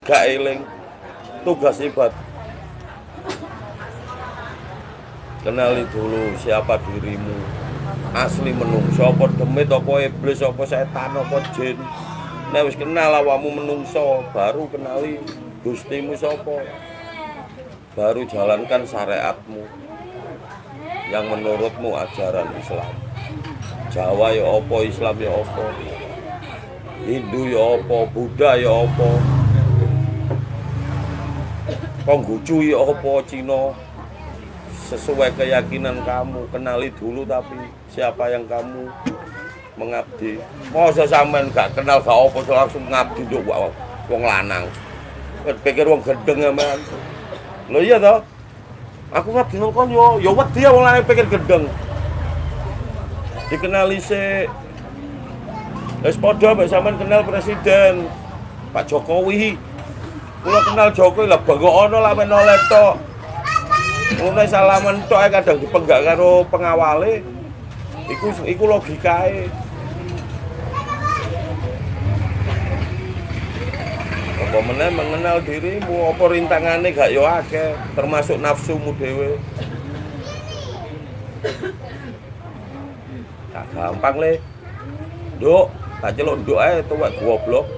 gak eling tugas ibad. Kenali dulu siapa dirimu asli menungso, apa demit, apa iblis, apa setan, apa jin. Nek wis kenal awakmu menungso, baru kenali gustimu sapa, baru jalankan syariatmu yang menurutmu ajaran Islam. Jawa ya apa, Islam ya apa, Hindu ya apa, Buddha ya apa, Konghucu ya apa, Cina, sesuai keyakinan kamu. Kenali dulu tapi siapa yang kamu mengabdi. Masa sampean gak kenal gak apa langsung ngabdi nduk wong lanang. Pikir wong gendeng sampean. Lho iya toh? Aku ngabdi nang kon yo wedi wong lanang pikir gendeng. Dikenali sik. Wis padha mek sampean kenal presiden Pak Jokowi. Kula kenal Jokowi lah bengono lah men oleh tok. Mulai salaman tok kadang dipenggak karo pengawale. Iku logikae. Apa meneh mengenal dirimu, apa rintangane gak yo akeh, termasuk nafsumu dhewe. Gak gampang le. Nduk, tak celuk nduk ae tuwek goblok.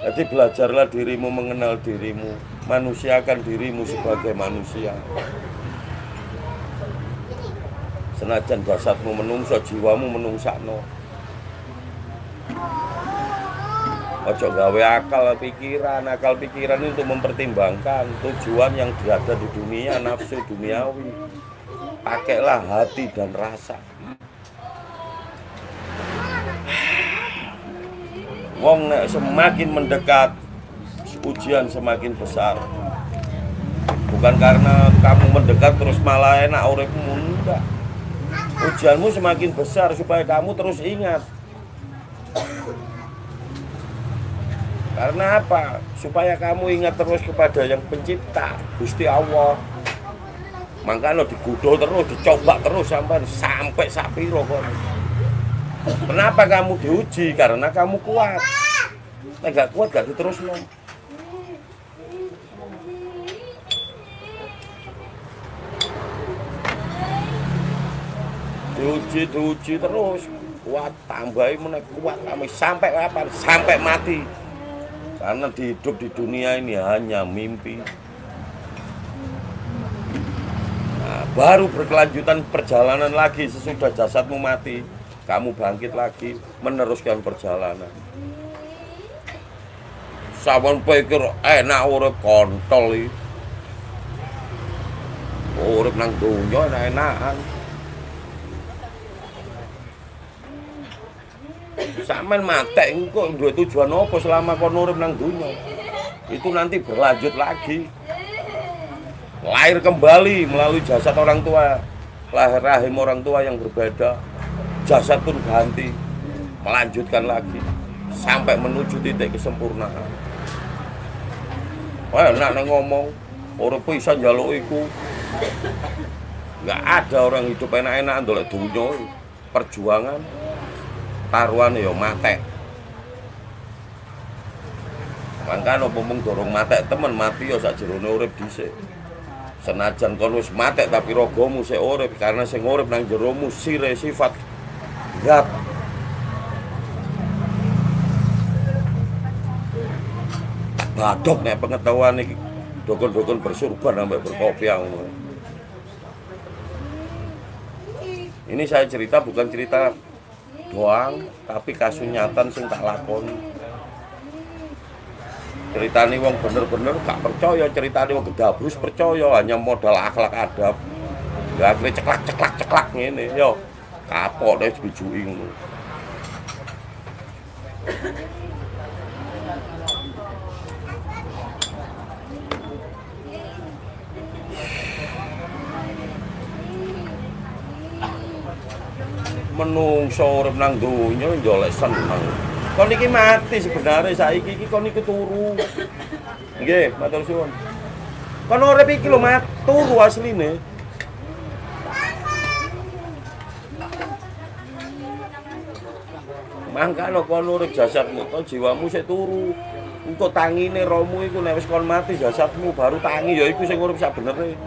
Jadi belajarlah dirimu, mengenal dirimu, manusiakan dirimu sebagai manusia. Senajan jasadmu menungso, jiwamu menungsakno. Ojo gawe akal pikiran itu untuk mempertimbangkan tujuan yang ada di dunia, nafsu duniawi. Pakailah hati dan rasa. Wong nek semakin mendekat, ujian semakin besar. Bukan karena kamu mendekat terus malah enak uripmu, enggak. Ujianmu semakin besar supaya kamu terus ingat. Karena apa? Supaya kamu ingat terus kepada yang pencipta, Gusti Allah. Makanya digudul terus, dicoba terus sampai sapiro kok. Kenapa kamu diuji? Karena kamu kuat. Nek gak kuat gak diterusno. Diuji terus, kuat, tambahi meneh kuat sampai kapan? Sampai mati. Karena hidup di dunia ini hanya mimpi. Nah, baru berkelanjutan perjalanan lagi sesudah jasadmu mati. Kamu bangkit lagi, meneruskan perjalanan. Sampeyan pikir enak urip kontol iki. Urip nang donya enak-enakan. Sampeyan matek engko duwe tujuan apa selama kon urip nang donya? Itu nanti berlanjut lagi. Lahir kembali melalui jasad orang tua, lahir rahim orang tua yang berbeda. Jasad pun ganti, melanjutkan lagi sampai menuju titik kesempurnaan. Wah, enak ngomong, urip bisa njaluk iku. Enggak ada orang hidup enak-enak ndolek dunya, perjuangan. Taruhan ya matek. Mangkane opo mung dorong matek temen mati ya sakjerone urip dhisik. Senajan kon wis matek tapi ragamu sik urip karena sing urip nang jeromu sire sifat zat. Badok nek pengetahuan iki dukun-dukun bersurban sampai berkopiah ngono. Ini saya cerita bukan cerita doang, tapi kasunyatan sing tak lakoni. Ceritane wong bener-bener gak percaya, ceritane wong gedabrus percaya, hanya modal akhlak adab. Ya akhirnya ceklak ngene, yo. Kapok deh dibijuki ngono. Menungso urip nang donya yo lek seneng. Kon iki mati sebenarnya saiki iki kon iki turu. Nggih, matur suwun. Kon urip iki lho mat turu asline. Mangkane kon urip jasadmu to jiwamu sik turu. Engko tangine rohmu iku nek wis kon mati jasadmu baru tangi ya iku sing urip sabenere.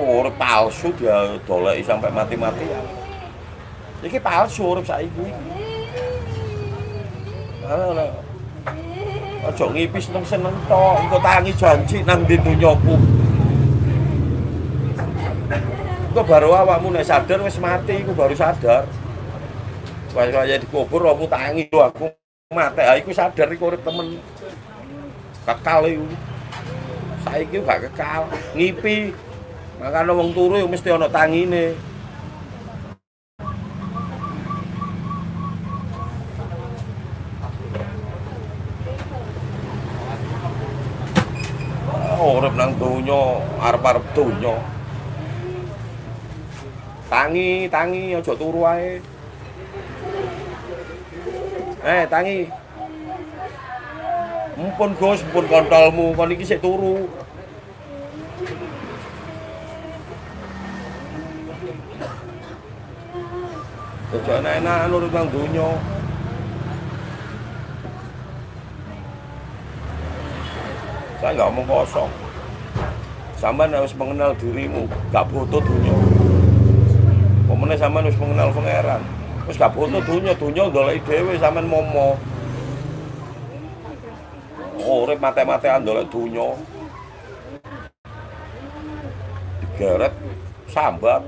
Urip palsu dia doleki sampai mati-matian. Iki palsu urip saiki. Aja ngipis seneng tok, engko tangi janji nang ndi dunyaku. Engko baru awakmu nek sadar wis mati iku baru sadar. Kaya dikubur aku tangi aku mati. Ha iku sadar iku urip temen. Kekal iku. Saiki gak kekal, ngipi. Makane wong turu ya mesti ana tangine. Urip nang donya, arep-arep donya. Tangi aja turu ae. Tangi. Mumpun Gus, mumpun kontolmu, kon iki sik turu. Aja enak-enakan urip nang donya. Saya nggak omong kosong. Sampeyan harus mengenal dirimu, gak butuh dunia. Pemene sampeyan harus mengenal pangeran. Wis gak butuh dunia ndoleki dhewe sampeyan momo. Urip mate-matean ndolek dunia. Digeret sambat.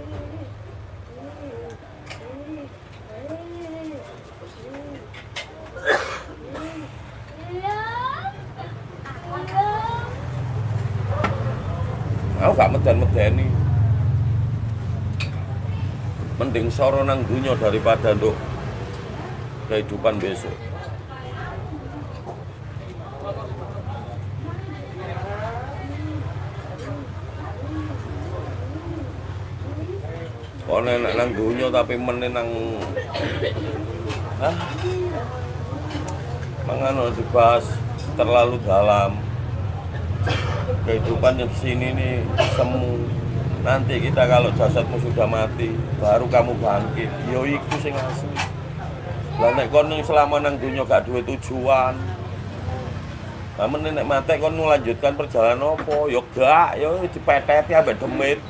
Aku gak meden-medeni. Mending soro nang dunya daripada nduk kehidupan besok. Kon enak nang dunya tapi menen nang mangano dibahas terlalu dalam. Kehidupan di sini nih semu. Nanti kita kalau jasadmu sudah mati, baru kamu bangkit. Yo iku sing asli. Lah nek kon selama nang dunya gak duwe tujuan. Lah men nek mati kon melanjutkan perjalanan apa? Yo gak, yo dipeteti ambek demit.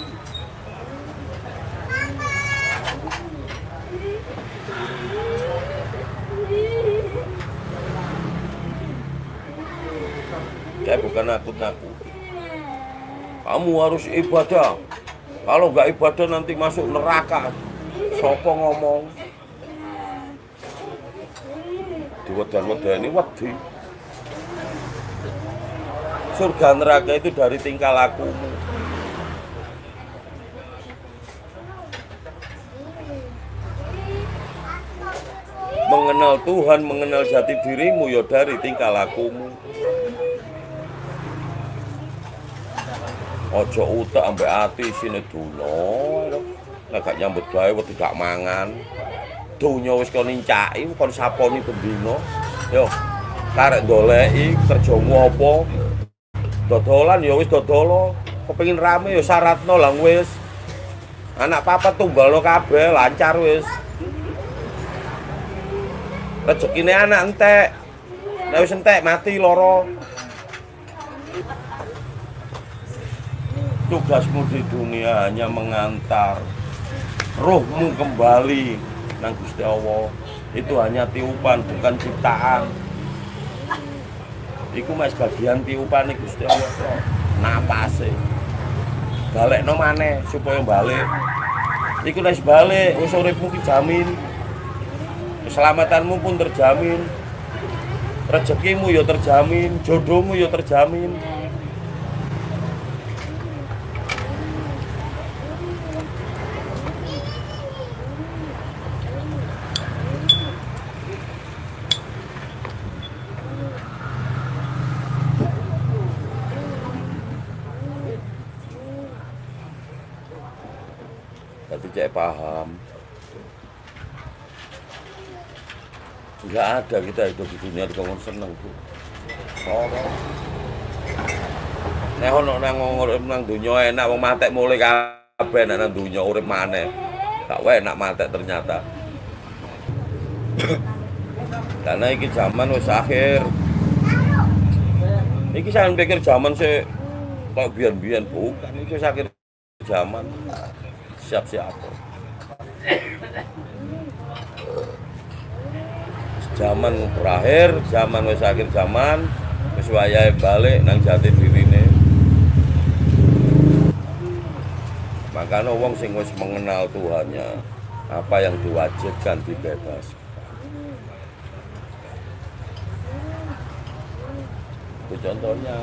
Kayak bukan nakut-nakut. Kamu harus ibadah. Kalau nggak ibadah nanti masuk neraka. Sopo ngomong. Diwedan-wedani wedi. Surga neraka itu dari tingkah lakumu. Mengenal Tuhan, mengenal jati dirimu ya dari tingkah lakumu. Ojo utek ambek ati sine donya. Nek gak nyambut gawe wedi gak mangan. Donya wis kon nincaki, kon saponi bendina. Yo, karek ndoleki kerjamu apa? Dodolan ya wis dodolo. Kepengin rame ya syaratno lang wis. Anak papat tumbalno kabeh lancar wis. Rezekine anak entek. Nek wis entek mati lara. Tugasmu di dunia hanya mengantar rohmu kembali nang Gusti Allah. Itu hanya tiupan, bukan ciptaan. Iku mas bagian tiupan Gusti Allah. Napase. Balekno maneh supaya balik. Iku nek balik wis uripmu ki jamin. Keselamatanmu pun terjamin. Rezekimu ya terjamin, jodohmu ya terjamin. Tapi cek paham. Enggak ada kita hidup di dunia dikongkon seneng, Bu. Soro. Nek ono nang urip nang dunia enak wong matek mulai kabeh nang dunia urip maneh. Gak wae enak matek ternyata. Karena iki zaman wis akhir. Iki saya pikir zaman sih kok biyen-biyen bukan, iki wis akhir zaman. Siap-siap. Zaman berakhir, zaman wis akhir zaman, wis wayahe balik nang jati dirine. Makanya wong sing wis mengenal Tuhannya, apa yang diwajibkan dibebas. Itu contohnya.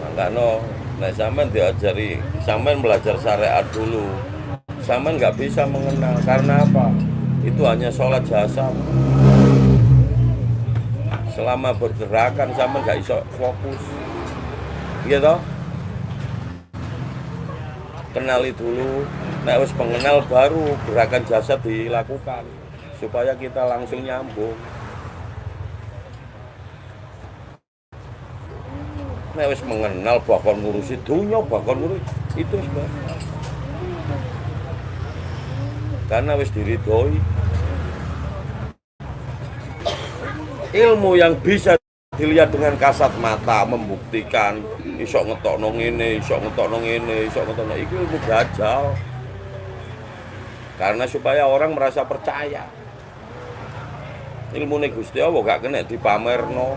Makanya nek sampean diajari, sampean belajar syariat dulu, sampean nggak bisa mengenal. Karena apa? Itu hanya sholat jasam. Selama bergerakan sampean nggak iso fokus. Gitu. Kenali dulu, nek wis pengenal baru gerakan jasad dilakukan supaya kita langsung nyambung. Nek wis mengenal bakal ngurusi dunya, bakal ngurusi itu sebenarnya. Karena wis diridhoi. Ilmu yang bisa dilihat dengan kasat mata membuktikan iso ngetokno ngene, iso ngetokno ngene, iso ngetokno iki ilmu dajal. Karena supaya orang merasa percaya. Ilmune Gusti Allah gak kena dipamerno.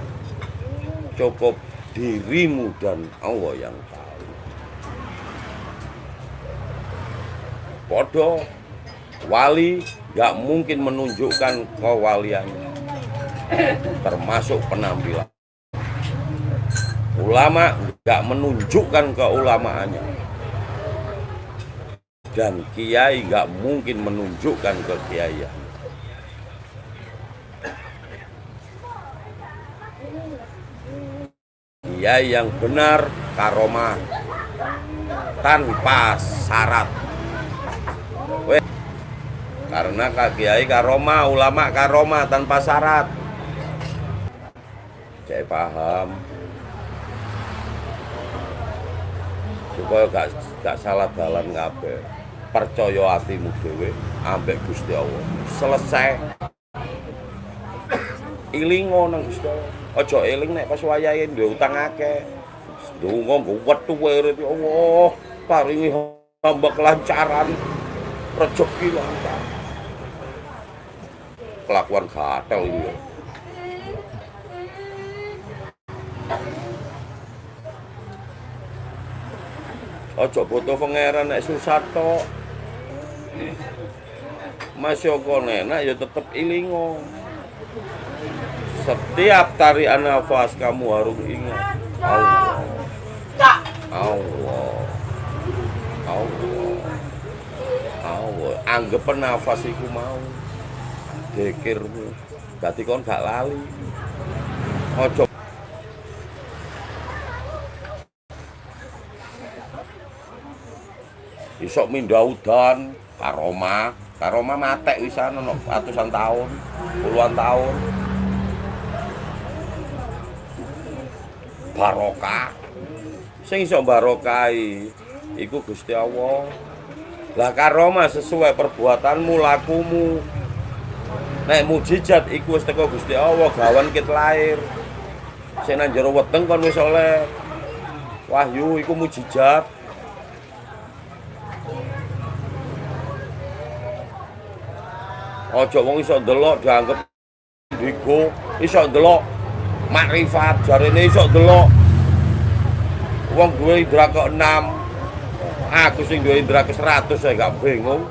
Cukup dirimu dan Allah yang tahu. Podo wali gak mungkin menunjukkan kewaliannya, termasuk penampilan. Ulama gak menunjukkan keulamaannya, dan kiai gak mungkin menunjukkan kekiaian. Kiai yang benar karomah tanpa syarat. Karena kiai karomah, ulama karomah tanpa syarat. Saya paham. Supaya gak salah dalan kabeh. Percaya atimu dhewe ambek Gusti Allah. Selesai. Ilingo nang Gusti Allah. Aja eling nek pas wayahe duwe utang akeh. Ndonga nggo wethu wirid ya Allah, paringi hamba kelancaran, rezeki lancar. Kelakuan gatel iki. Aja foto pangeran nek susah tok. Masya Allah enak ya tetep ilingo. Setiap tarian nafas kamu harus ingat Allah. Allah. Allah. Allah. Anggap nafas iku mau. Dikirmu. Dadi kon gak lali. Ojo isok mindah udan karomah matek wisan ono ratusan tahun, puluhan tahun. Barokah. Sing iso barokahi iku Gusti Allah. Lah karomah sesuai perbuatanmu, lakumu. Nek mujizat iku wis teko Gusti Allah, gawan kit lahir. Sing nang jero weteng kon wis oleh wahyu iku mujizat. Aja wong iso ndelok dianggep bego, iso ndelok makrifat, jarene iso ndelok wong duwe indra ke-6. Aku sing duwe indra ke-100 saya gak bingung.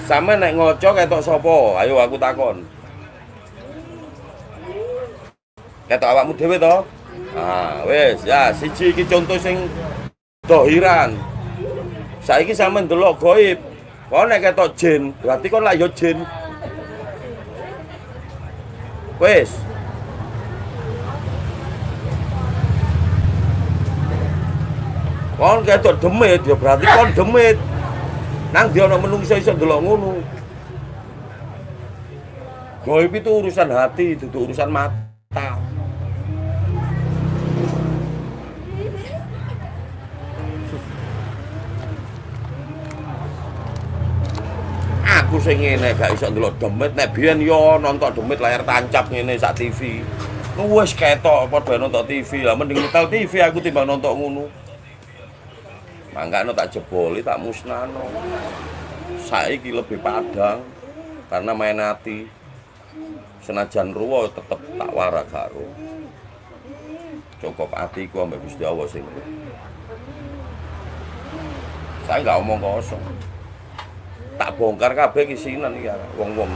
Sama nek ngoco ketok sapa? Ayo aku takon. Ketok awakmu dhewe to? Ah, wis ya siji iki contoh sing dohiran. Saiki sampean ndelok gaib. Kok nek ketok jin, berarti kon lak yo jin. Wis. Kon ketok demit ya berarti kon demit. Nang dia ana menungso iso ndelok ngono. Gaib itu urusan hati, itu urusan mata. aku sing ngene gak iso ndelok demit nek biyen yo nonton demit layar tancap ngene sak TV. Wis ketok padha nonton TV. Lah mending nyetel TV aku timbang nonton ngono. Mangkane tak jeboli tak musnahno. Saiki lebih padang karena main hati. Senajan ruwo tetep tak wara karo. Cukup atiku ambek Gusti Allah sing. Saya nggak omong kosong. Tak bongkar kabeh kisinan iki wong-wong.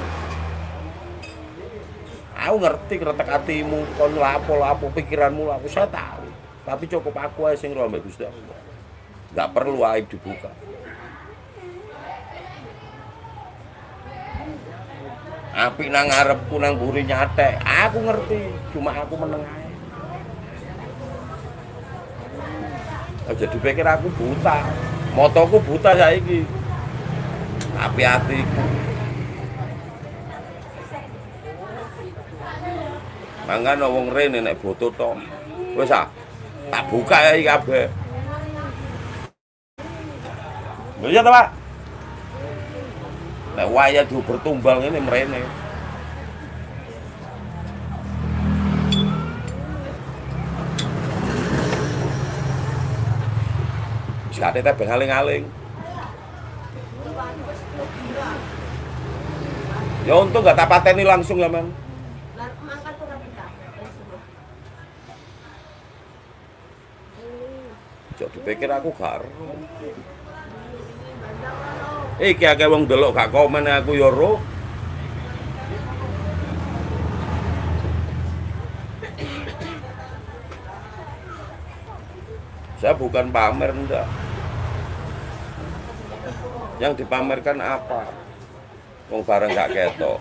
Aku ngerti kretek hatimu, kon lapo-lapo pikiranmu aku saya tahu. Tapi cukup aku ae sing ro ambek Gusti Allah. Enggak perlu aib dibuka. Apik nang ngarepku nang mburi nyatek, aku ngerti, cuma aku meneng ae. Aja dipikir aku buta. Motoku buta saiki. Tapi hatiku mangane wong rene nek boto to. Wis tak buka ya iki kabeh. Lho ya to, Pak. Nek wayah diuber tumbal ngene mrene. Wis kate tebeng aling-aling. Ya untung gak tak pateni langsung lah, Man. Jok dipikir aku gak ero. Iki akeh wong ndelok gak komen aku ya ero. Saya bukan pamer enggak. Yang dipamerkan apa? Wong bareng gak ketok.